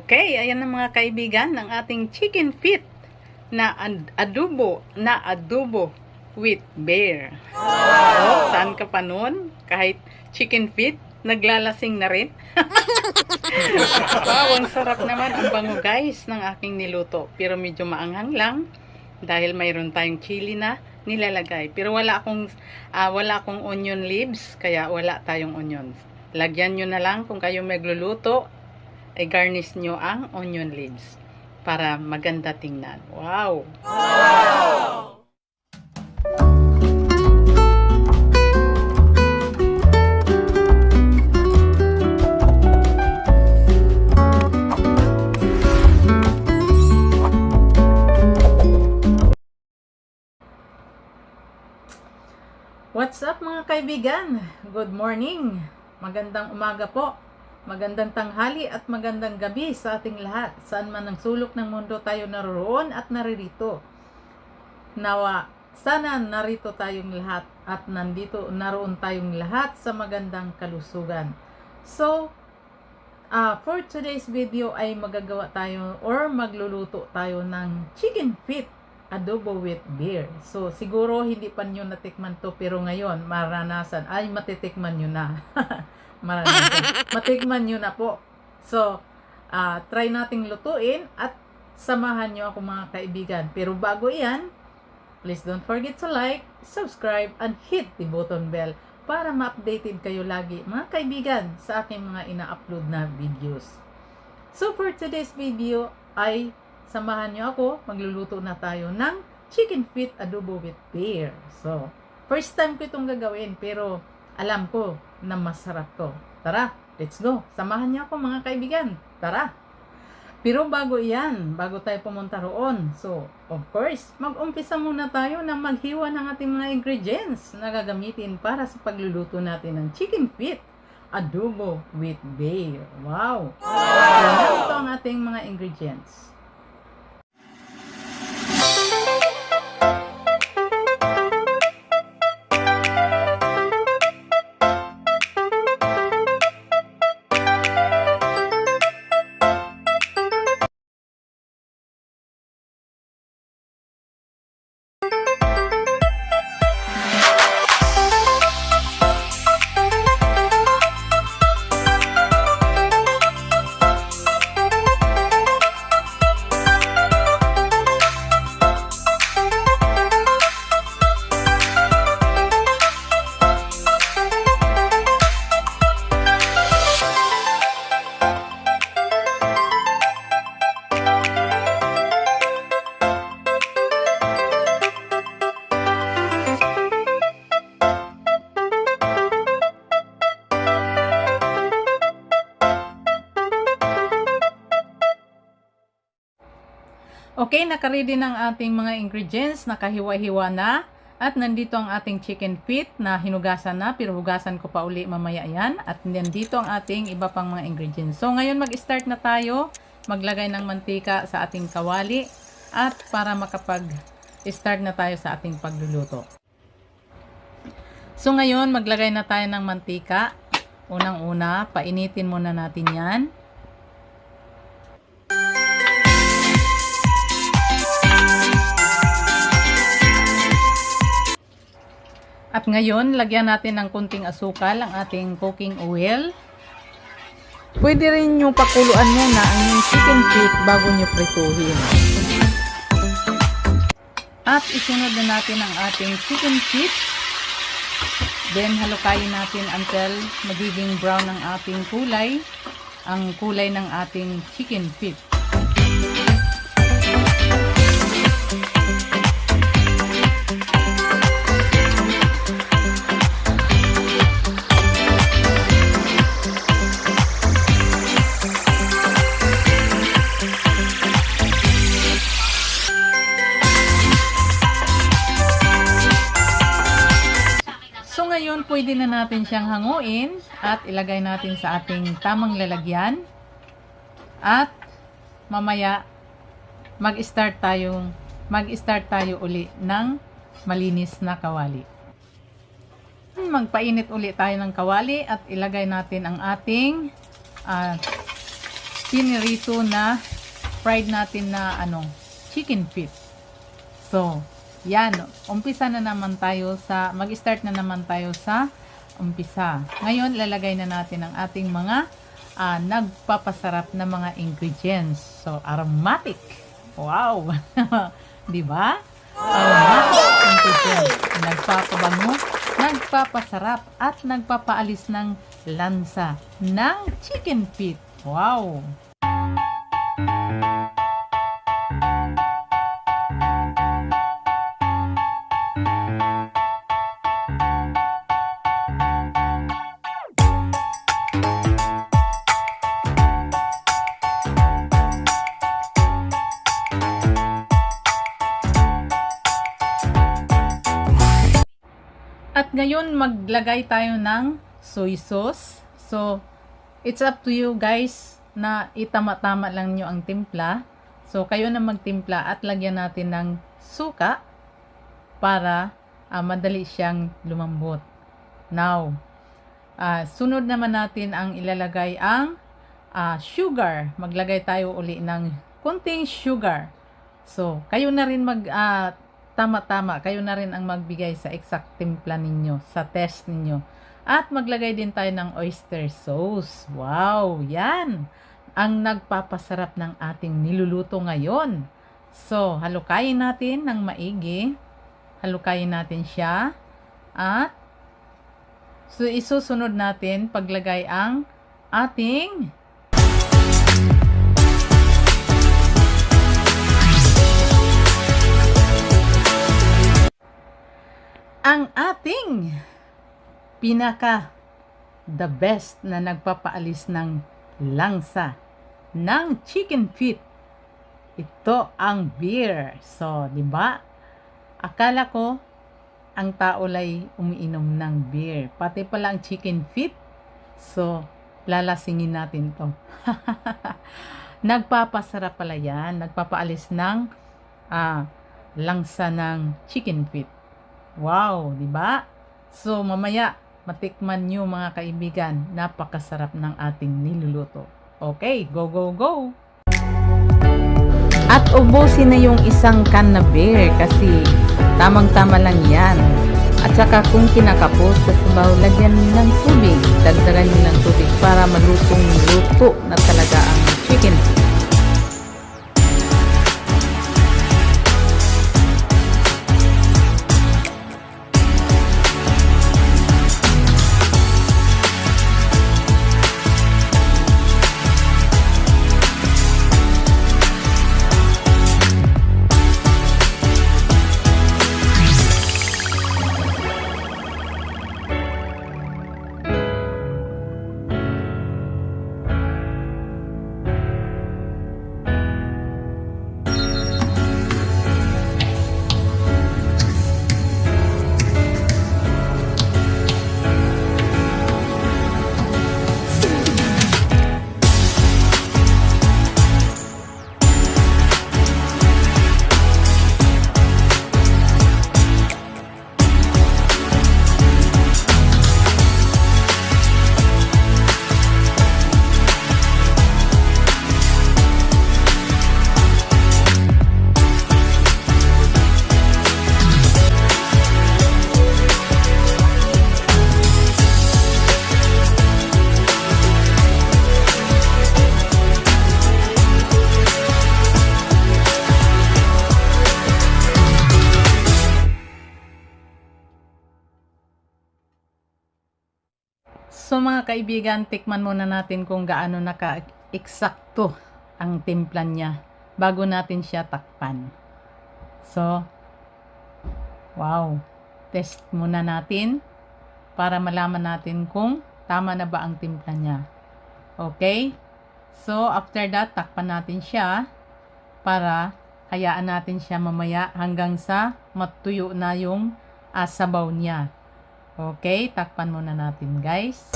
Okay, ayan na mga kaibigan ng ating chicken feet na adobo with bear. Oh, saan ka pa nun? Kahit chicken feet, naglalasing na rin. Wow, ang sarap naman. Ang bango guys ng aking niluto. Pero medyo maanghang lang dahil mayroon tayong chili na nilalagay. Pero wala akong onion leaves, kaya wala tayong onions. Lagyan nyo na lang kung kayo magluluto, ay garnish nyo ang onion leaves para maganda tingnan. Wow! Wow! What's up mga kaibigan? Good morning! Magandang umaga po! Magandang tanghali at magandang gabi sa ating lahat. Saan man ang sulok ng mundo tayo naroon at naririto. Nawa, sana narito tayong lahat at naroon tayong lahat sa magandang kalusugan. So, for today's video ay magagawa tayo or magluluto tayo ng chicken feet adobo with beer. So, siguro hindi pa nyo natikman to pero ngayon maranasan ay matitikman nyo na. Matikman nyo na po. So, try nating lutuin at samahan nyo ako mga kaibigan. Pero bago yan, please don't forget to like, subscribe, and hit the button bell para ma-updated kayo lagi mga kaibigan sa aking mga ina-upload na videos. So, for today's video ay samahan nyo ako, magluluto na tayo ng chicken feet adobo with beer. So, first time ko itong gagawin pero alam ko na masarap to. Tara, let's go. Samahan niyo ako mga kaibigan. Tara. Pero bago yan, bago tayo pumunta roon. So, of course, mag-umpisa muna tayo na maghiwa ng ating mga ingredients na gagamitin para sa pagluluto natin ng chicken feet adobo with beer. Wow! So, ito ang ating mga ingredients. Okay, nakaready ng ating mga ingredients, nakahiwa-hiwa na. At nandito ang ating chicken feet na hinugasan na, pero hugasan ko pa uli mamaya yan. At nandito ang ating iba pang mga ingredients. So ngayon mag-start na tayo, maglagay ng mantika sa ating kawali. At para makapag-start na tayo sa ating pagluluto. So ngayon maglagay na tayo ng mantika. Unang-una, painitin muna natin yan. At ngayon, lagyan natin ng kunting asukal ang ating cooking oil. Pwede rin nyo pakuluan muna ang yung chicken feet bago nyo prituhin. At isunod na natin ang ating chicken feet. Then, halukayin natin until magiging brown ang ating kulay. Ang kulay ng ating chicken feet. Ngayon, pwede na natin siyang hanguin at ilagay natin sa ating tamang lalagyan. At mamaya mag-start tayo uli ng malinis na kawali. Magpainit uli tayo ng kawali at ilagay natin ang ating pinirito na fried natin na chicken feet. So, yan. Umpisa na naman tayo mag-start na naman tayo sa umpisa. Ngayon, lalagay na natin ang ating mga nagpapasarap na mga ingredients. So, aromatic. Wow! Diba? Aromatic ingredients. Nagpapabango, nagpapasarap, at nagpapaalis ng lansa ng chicken feet. Wow! At ngayon, maglagay tayo ng soy sauce. So, it's up to you guys na itama-tama lang nyo ang timpla. So, kayo na magtimpla at lagyan natin ng suka para madali siyang lumambot. Now, sunod naman natin ang ilalagay ang sugar. Maglagay tayo uli ng kunting sugar. So, kayo na rin tama-tama, kayo na rin ang magbigay sa exact timpla ninyo, sa test ninyo. At maglagay din tayo ng oyster sauce. Wow, yan ang nagpapasarap ng ating niluluto ngayon. So, halukayin natin ng maigi. Halukayin natin siya. At isusunod natin paglagay ang ating pinaka the best na nagpapaalis ng langsa ng chicken feet. Ito ang beer. So, di ba? Akala ko ang tao ay umiinom ng beer. Pati pala ang chicken feet. So, lalasingin natin to. Nagpapasarap pala yan. Nagpapaalis ng langsa ng chicken feet. Wow, di ba? So, mamaya, matikman nyo mga kaibigan. Napakasarap ng ating niluluto. Okay, go, go, go! At ubusin na yung isang can na beer kasi tamang-tama lang yan. At saka kung kinakapos sa sabaw, lagyan ng tubig. Dagdagan nyo ng tubig para malutong-luto na talaga ang chicken feet. So mga kaibigan, tikman muna natin kung gaano naka-eksakto ang timpla niya bago natin siya takpan. So, wow. Test muna natin para malaman natin kung tama na ba ang timpla niya. Okay? So, after that, takpan natin siya para hayaan natin siya mamaya hanggang sa matuyo na yung sabaw niya. Okay, takpan muna natin guys.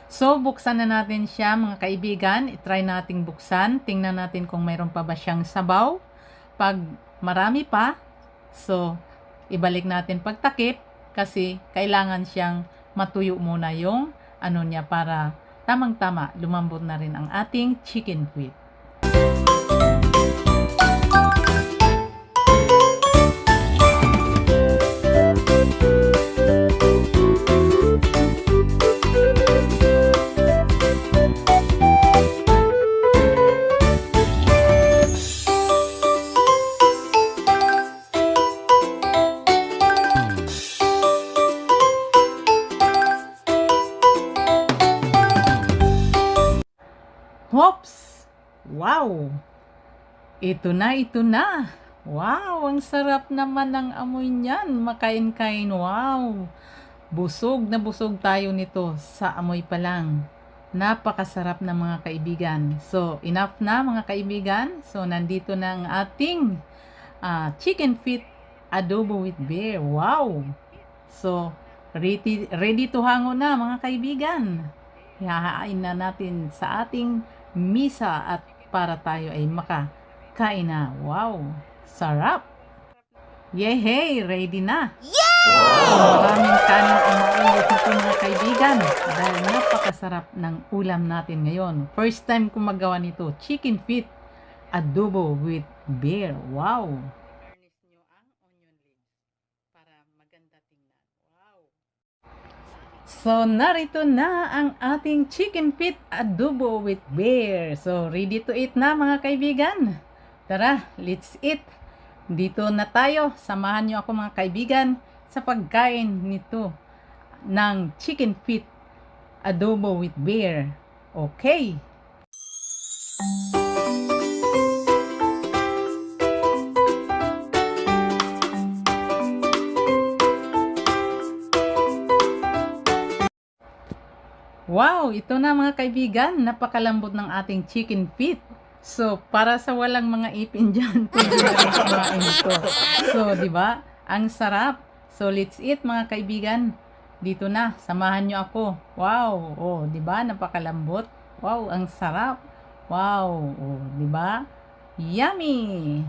So, buksan na natin siya mga kaibigan. I-try nating buksan. Tingnan natin kung mayroon pa ba siyang sabaw. Pag marami pa, so, ibalik natin pagtakip kasi kailangan siyang matuyo muna yung ano niya para tamang-tama lumambot na rin ang ating chicken feet. Hops! Wow! Ito na, ito na! Wow! Ang sarap naman ng amoy niyan. Makain-kain. Wow! Busog na busog tayo nito sa amoy pa lang. Napakasarap na mga kaibigan. So, enough na mga kaibigan. So, nandito na ang ating chicken feet adobo with beer. Wow! So, ready to hango na mga kaibigan. Ihahain na natin sa ating misa at para tayo ay makakain na. Wow! Sarap! Yehey! Ready na! Wow! Maraming kanin ang maulit nito mga kaibigan dahil napakasarap ng ulam natin ngayon. First time kong magawa nito. Chicken feet adobo with beer. Wow! Garnish nyo ang onion leaves para maganda tingnan. Wow! So, narito na ang ating chicken feet adobo with beer. So, ready to eat na mga kaibigan. Tara, let's eat. Dito na tayo. Samahan nyo ako mga kaibigan sa pagkain nito ng chicken feet adobo with beer. Okay. Wow, ito na mga kaibigan, napakalambot ng ating chicken feet. So, para sa walang mga ipin dyan, pwede na rin kumain ito. So, di ba? Ang sarap. So, let's eat mga kaibigan. Dito na, samahan nyo ako. Wow, oh, di ba? Napakalambot. Wow, ang sarap. Wow, oh, di ba? Yummy!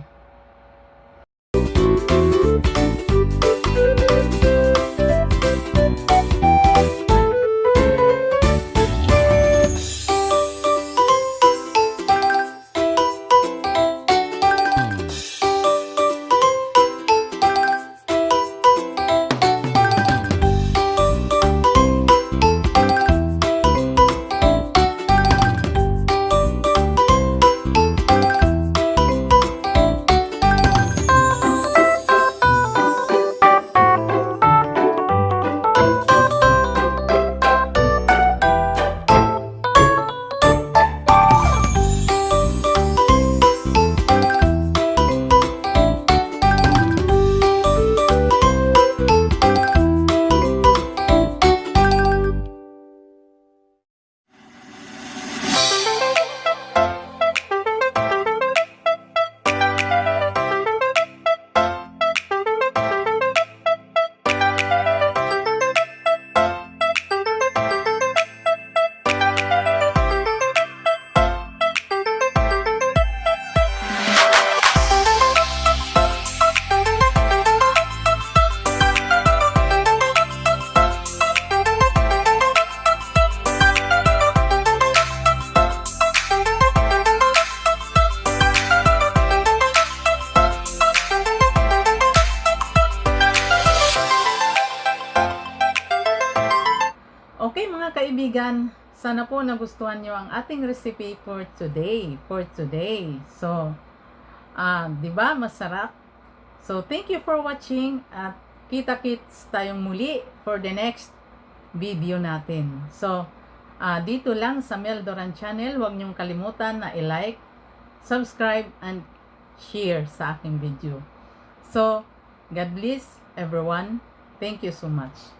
Okay mga kaibigan, sana po nagustuhan nyo ang ating recipe for today. So, di ba masarap? So, thank you for watching at kita-kits tayong muli for the next video natin. So, dito lang sa Mel Doran channel, huwag nyong kalimutan na i-like, subscribe, and share sa aking video. So, God bless everyone. Thank you so much.